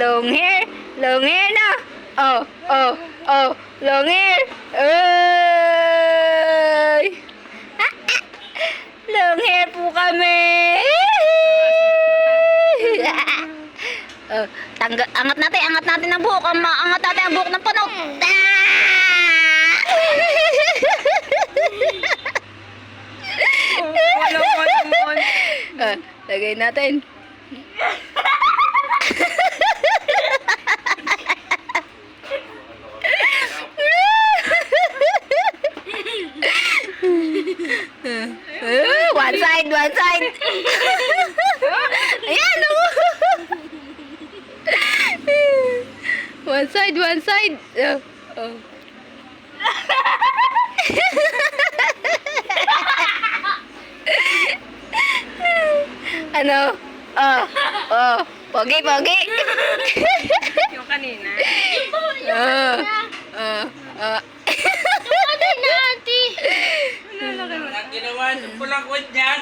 Long hair. Long hair na. Oh, oh, oh. Long hair. Ay! Long hair po kami. Angat natin ang buhok. Angat natin ang buhok ng panog. Lagay natin. One side. Ayan, oh. One side. Oh. Ano? Pogi. Yung kanina. Kanina, auntie. Ang ginawa, pulang kwet niyan.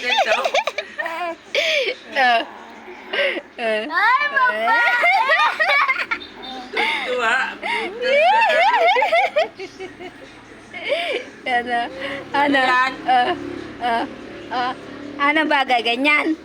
Dito. Ay, papa! Tuwa. Ano? Ano ba? Ganyan?